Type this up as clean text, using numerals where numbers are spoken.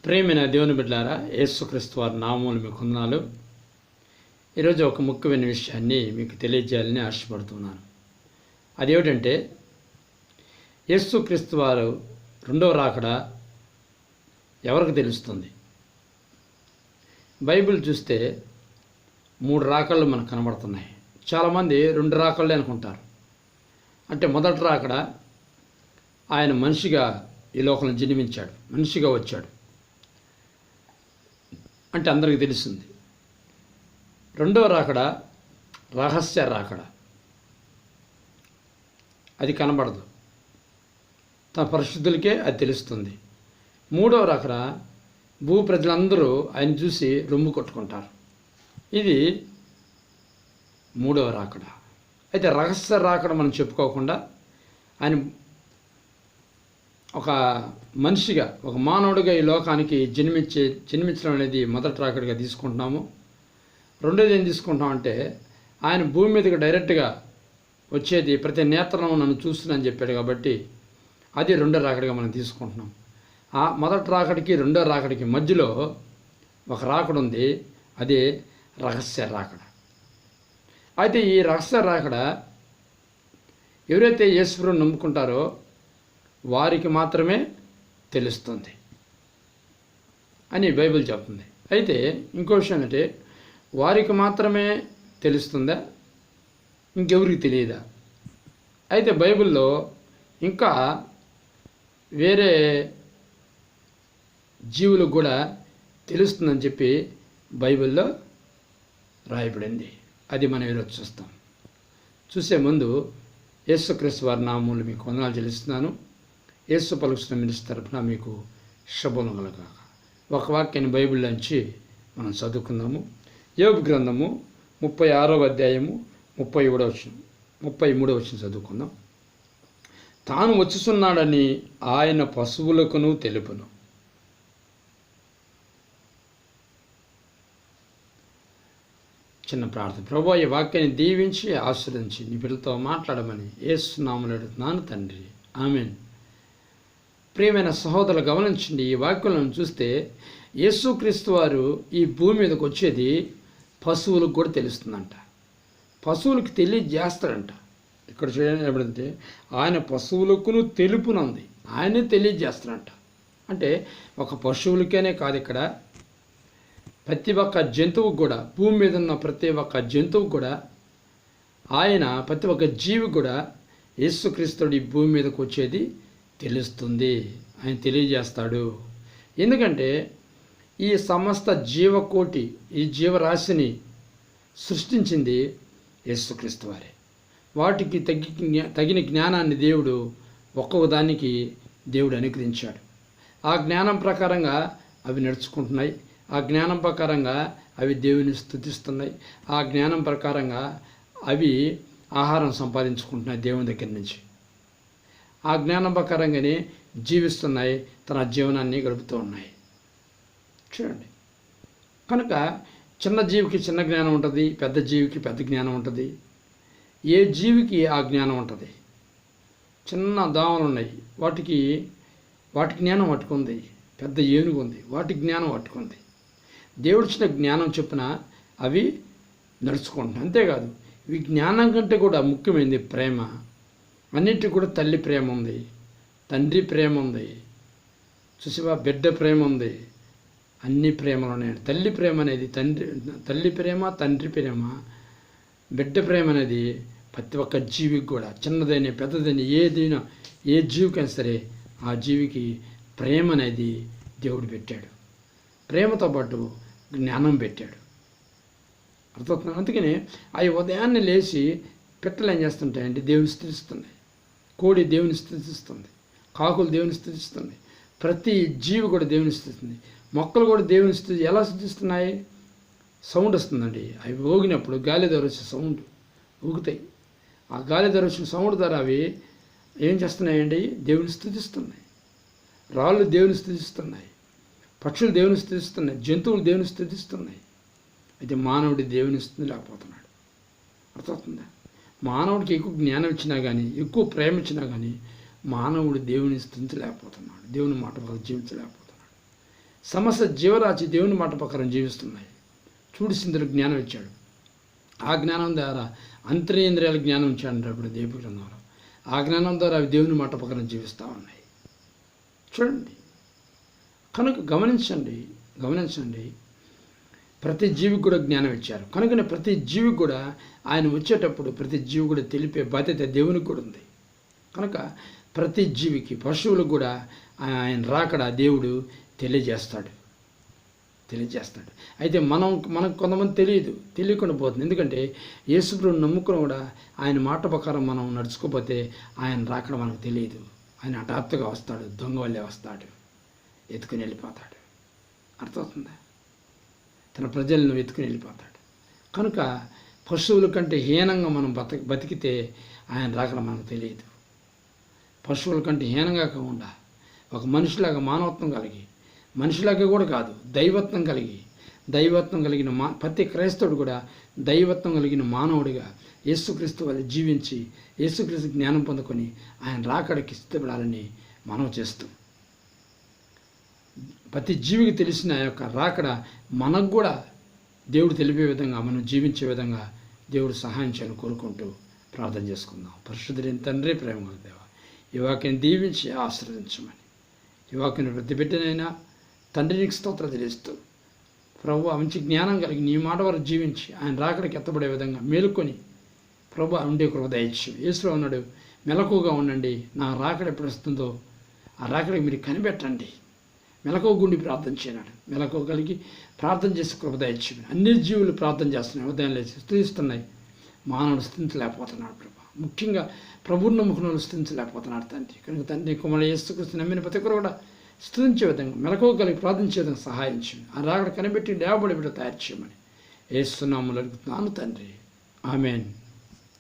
ప్రేమైన దేవుని బిడ్డలారా, యేసుక్రీస్తు వారి నామములు మీకు వందనాలు. ఈరోజు ఒక ముఖ్యమైన విషయాన్ని మీకు తెలియజేయాలని ఆశపడుతున్నాను. అదేమిటంటే, యేసుక్రీస్తు వారు రెండవ రాకడ ఎవరికి తెలుస్తుంది? బైబిల్ చూస్తే 3 రాకళ్ళు మనకు కనబడుతున్నాయి. చాలామంది 2 రాకళ్ళే అనుకుంటారు. అంటే మొదటి రాకడ ఆయన మనిషిగా ఈ లోకంలో జన్మించాడు, మనిషిగా వచ్చాడు అంటే అందరికీ తెలిసింది. రెండవ రాకడ రహస్య రాకడ, అది కనబడదు, తన పరిశుద్ధులకే అది తెలుస్తుంది. మూడవ రాకడ భూ ప్రజలందరూ ఆయన చూసి రొమ్ము కొట్టుకుంటారు. ఇది మూడవ రాకడ. అయితే రహస్య రాకడ మనం చెప్పుకోకుండా ఆయన ఒక మనిషిగా, ఒక మానవుడిగా ఈ లోకానికి జన్మించడం అనేది మొదటి రాకడగా తీసుకుంటున్నాము. రెండోది ఏం తీసుకుంటామంటే, ఆయన భూమి మీదకి డైరెక్ట్గా వచ్చేది ప్రతి నేత్రం నన్ను చూస్తుందని చెప్పాడు కాబట్టి అది రెండో రాకడగా మనం తీసుకుంటున్నాం. ఆ మొదటి రాకడికి రెండో రాకడికి మధ్యలో ఒక రాకడ ఉంది, అదే రహస్య రాకడ. అయితే ఈ రహస్య రాకడ ఎవరైతే యేసుప్రభువుని నమ్ముకుంటారో వారికి మాత్రమే తెలుస్తుంది అని బైబిల్ చెప్తుంది. అయితే ఇంకో విషయం ఏంటంటే, వారికి మాత్రమే తెలుస్తుందా, ఇంకెవరికి తెలియదా? అయితే బైబిల్లో ఇంకా వేరే జీవులకు కూడా తెలుస్తుందని చెప్పి బైబిల్లో రాయబడింది. అది మనం ఈరోజు చూస్తాం. చూసే ముందు యేసుక్రీస్తు వారి నామములు మీకు వందనాలు చెల్లిస్తున్నాను. యేసు పలుకుతున్న మినిస్టర్ తరపున మీకు శుభములు కలుగాక. ఒక వాక్యాన్ని బైబిల్లోంచి మనం చదువుకుందాము. యోబు గ్రంథము 36వ అధ్యాయము 33వ వచనం చదువుకుందాం. తాను వచ్చుచున్నాడని ఆయన పశువులకును తెలుపును. చిన్న ప్రార్థన. ప్రభువా, ఈ వాక్యాన్ని దీవించి ఆశీర్వదించి నీ బిడ్డలతో మాట్లాడమని యేసు నామములో అడుగుతున్నాను తండ్రి, ఆమేన్. ప్రియమైన సహోదరులు గమనించండి, ఈ వాక్యాలను చూస్తే యేసుక్రీస్తు వారు ఈ భూమి మీదకి వచ్చేది పశువులకు కూడా తెలుస్తుందంట. పశువులకు తెలియజేస్తాడంట. ఇక్కడ చూడండి, ఆయన పశువులకును తెలుపునంది, ఆయనే తెలియజేస్తాడంట. అంటే ఒక పశువులకేనే కాదు, ఇక్కడ ప్రతి ఒక్క జంతువుకు కూడా, భూమి మీద ఉన్న ప్రతి ఒక్క జంతువుకు కూడా, ఆయన ప్రతి ఒక్క జీవి కూడా యేసుక్రీస్తుడు ఈ భూమి మీదకి వచ్చేది తెలుస్తుంది, ఆయన తెలియజేస్తాడు. ఎందుకంటే ఈ సమస్త జీవకోటి, ఈ జీవరాశిని సృష్టించింది యేసుక్రీస్తు వారే. వాటికి తగిన జ్ఞానాన్ని దేవుడు ఒక్కొక్క దానికి దేవుడు అనుగ్రహించాడు. ఆ జ్ఞానం ప్రకారంగా అవి నడుచుకుంటున్నాయి, ఆ జ్ఞానం ప్రకారంగా అవి దేవుని స్తుతిస్తున్నాయి, ఆ జ్ఞానం ప్రకారంగా అవి ఆహారం సంపాదించుకుంటున్నాయి దేవుని దగ్గర నుంచి. ఆ జ్ఞానం ప్రకారంగానే జీవిస్తున్నాయి, తన జీవనాన్ని గడుపుతూ ఉన్నాయి. చూడండి, కనుక చిన్న జీవికి చిన్న జ్ఞానం ఉంటుంది, పెద్ద జీవికి పెద్ద జ్ఞానం ఉంటుంది. ఏ జీవికి ఆ జ్ఞానం ఉంటుంది. చిన్న దోమలు ఉన్నాయి, వాటి జ్ఞానం పట్టుకుంది. పెద్ద ఏనుగు ఉంది, వాటి జ్ఞానం పట్టుకుంది. దేవుడిచ్చిన జ్ఞానం చొప్పున అవి నడుచుకుంటున్నాయి. అంతేకాదు, ఇవి జ్ఞానం కంటే కూడా ముఖ్యమైనది ప్రేమ. అన్నిటికీ కూడా తల్లి ప్రేమ ఉంది, తండ్రి ప్రేమ ఉంది, చూసివా, బిడ్డ ప్రేమ ఉంది. అన్ని ప్రేమలు ఉన్నాయి. తల్లి ప్రేమ అనేది తల్లి ప్రేమ, తండ్రి ప్రేమ, బిడ్డ ప్రేమ అనేది ప్రతి ఒక్క జీవికి కూడా, చిన్నదైనా పెద్దదైనా ఏదైనా, ఏ జీవికైనా సరే ఆ జీవికి ప్రేమ అనేది దేవుడు పెట్టాడు. ప్రేమతో పాటు జ్ఞానం పెట్టాడు. అర్థమవుతుంది. అందుకని అవి ఉదయాన్నే లేచి పిట్టలు ఏం చేస్తుంటాయంటే దేవుని స్తుతిస్తున్నాయి. కోడి దేవుని స్తుతిస్తుంది, కాకులు దేవుని స్తుతిస్తుంది, ప్రతి జీవి కూడా దేవుని స్తుతిస్తుంది. మొక్కలు కూడా దేవుని స్తుతి ఎలా స్తుతిస్తున్నాయి? సౌండ్ వస్తుందండి. అవి ఊగినప్పుడు గాలి ద్వారా వచ్చే సౌండ్ ఊగుతాయి. ఆ గాలి ద్వారా వచ్చిన సౌండ్ ద్వారా అవి ఏం చేస్తున్నాయండి? దేవుని స్తుతిస్తున్నాయి. రాళ్ళు దేవుని స్తుతిస్తున్నాయి, పక్షులు దేవుని స్తుతిస్తున్నాయి, జంతువులు దేవుని స్తుతిస్తున్నాయి. అయితే మానవుడి దేవుని స్తుతి లేకపోతున్నాడు. అర్థమవుతుందా? మానవుడికి ఎక్కువ జ్ఞానం ఇచ్చినా కానీ, ఎక్కువ ప్రేమ ఇచ్చినా కానీ మానవుడు దేవుని స్తుతించలేకపోతున్నాడు, దేవుని మాట వల్ల జీవించలేకపోతున్నాడు. సమస్త జీవరాశి దేవుని మాట ప్రకారం జీవిస్తున్నాయి. చూడిసిందులకు జ్ఞానం ఇచ్చాడు. ఆ జ్ఞానం ద్వారా అంతరేంద్రియాల జ్ఞానం ఇచ్చాడు ఇప్పుడు దేవుని గ్రంథంలో. ఆ జ్ఞానం ద్వారా అవి దేవుని మాట ప్రకారం జీవిస్తూ ఉన్నాయి. చూడండి, కనుక గమనించండి, ప్రతి జీవికి కూడా జ్ఞానం ఇచ్చారు. కనుకనే ప్రతి జీవికి కూడా ఆయన వచ్చేటప్పుడు ప్రతి జీవి కూడా తెలిపే బాధ్యత దేవునికి కూడా ఉంది. కనుక ప్రతి జీవికి, పశువులకు కూడా ఆయన రాకడ దేవుడు తెలియజేస్తాడు. అయితే మనకు కొంతమంది తెలియకుండా పోతుంది. ఎందుకంటే యేసుప్రభువుని నమ్ముకుని కూడా ఆయన మాట ప్రకారం మనం నడుచుకోకపోతే ఆయన రాకడ మనకు తెలియదు. ఆయన హఠాత్తుగా వస్తాడు, దొంగ వల్లే వస్తాడు, ఎత్తుకుని వెళ్ళిపోతాడు. అర్థమవుతుందా? తన ప్రజలను ఎత్తుకుని వెళ్ళిపోతాడు. కనుక పశువుల కంటే హీనంగా మనం బతికితే ఆయన రాకడ మనకు తెలియదు. పశువుల కంటే హీనంగా కాకుండా ఒక మనిషిలాగా మానవత్వం కలిగి, మనిషిలాగా కూడా కాదు, దైవత్వం కలిగిన ప్రతి క్రైస్తవుడు కూడా దైవత్వం కలిగిన మానవుడిగా యేసుక్రీస్తు వల్ల జీవించి యేసుక్రీస్తు జ్ఞానం పొందుకొని ఆయన రాకడికి సిద్ధపడాలని మనం చేస్తాం. ప్రతి జీవికి తెలిసిన యొక్క రాకడ మనకు కూడా దేవుడు తెలిపే విధంగా, మనం జీవించే విధంగా దేవుడు సహాయం చేయాలని కోరుకుంటూ ప్రార్థన చేసుకుందాం. పరిశుద్ధుడైన తండ్రి, ప్రేమ దేవ, ఈ వాక్యాన్ని దీవించి ఆశీర్వదించమని, ఈ వాక్యాన్ని ప్రతి బిడ్డనైనా తండ్రి నీకు స్తోత్రం తెలియస్తూ, ప్రభు మంచి జ్ఞానం కలిగి నీ మాట వరకు జీవించి ఆయన రాకడికి ఎత్తబడే విధంగా మేలుకొని ప్రభు ఉండే కృప దయచేయు. యేసు అన్నాడు, మెలకువగా ఉండండి, నా రాకడ ఎప్పుడు వస్తుందో ఆ రాకడికి మీరు కనిపెట్టండి. మెలకువ గుండి ప్రార్థన చేయనాడు. మెలకువ కలిగి ప్రార్థన చేసి కృప దయచేయు. అన్ని జీవులు ప్రార్థన చేస్తున్నాయి, ఉదయం లేచి స్తుతిస్తున్నాయి. మానవుడు స్థితించలేకపోతున్నాడు ప్రభు. ముఖ్యంగా ప్రభువుని నమ్ముకున్న స్థితించలేకపోతున్నాడు తండ్రి. కనుక తండ్రి కుమారుడు యేసుక్రీస్తు నమ్మిన ప్రతి ఒక్కరు కూడా స్తుతించే విధంగా, మెలకువ కలిగి ప్రార్థించే విధంగా సహాయం చేయండి. ఆ రాకడ కనిపెట్టి లేవబడి బిడ్డ తయారు చేయమని యేసు నామములో అడుగుతున్నాను తండ్రి. ఆమేన్.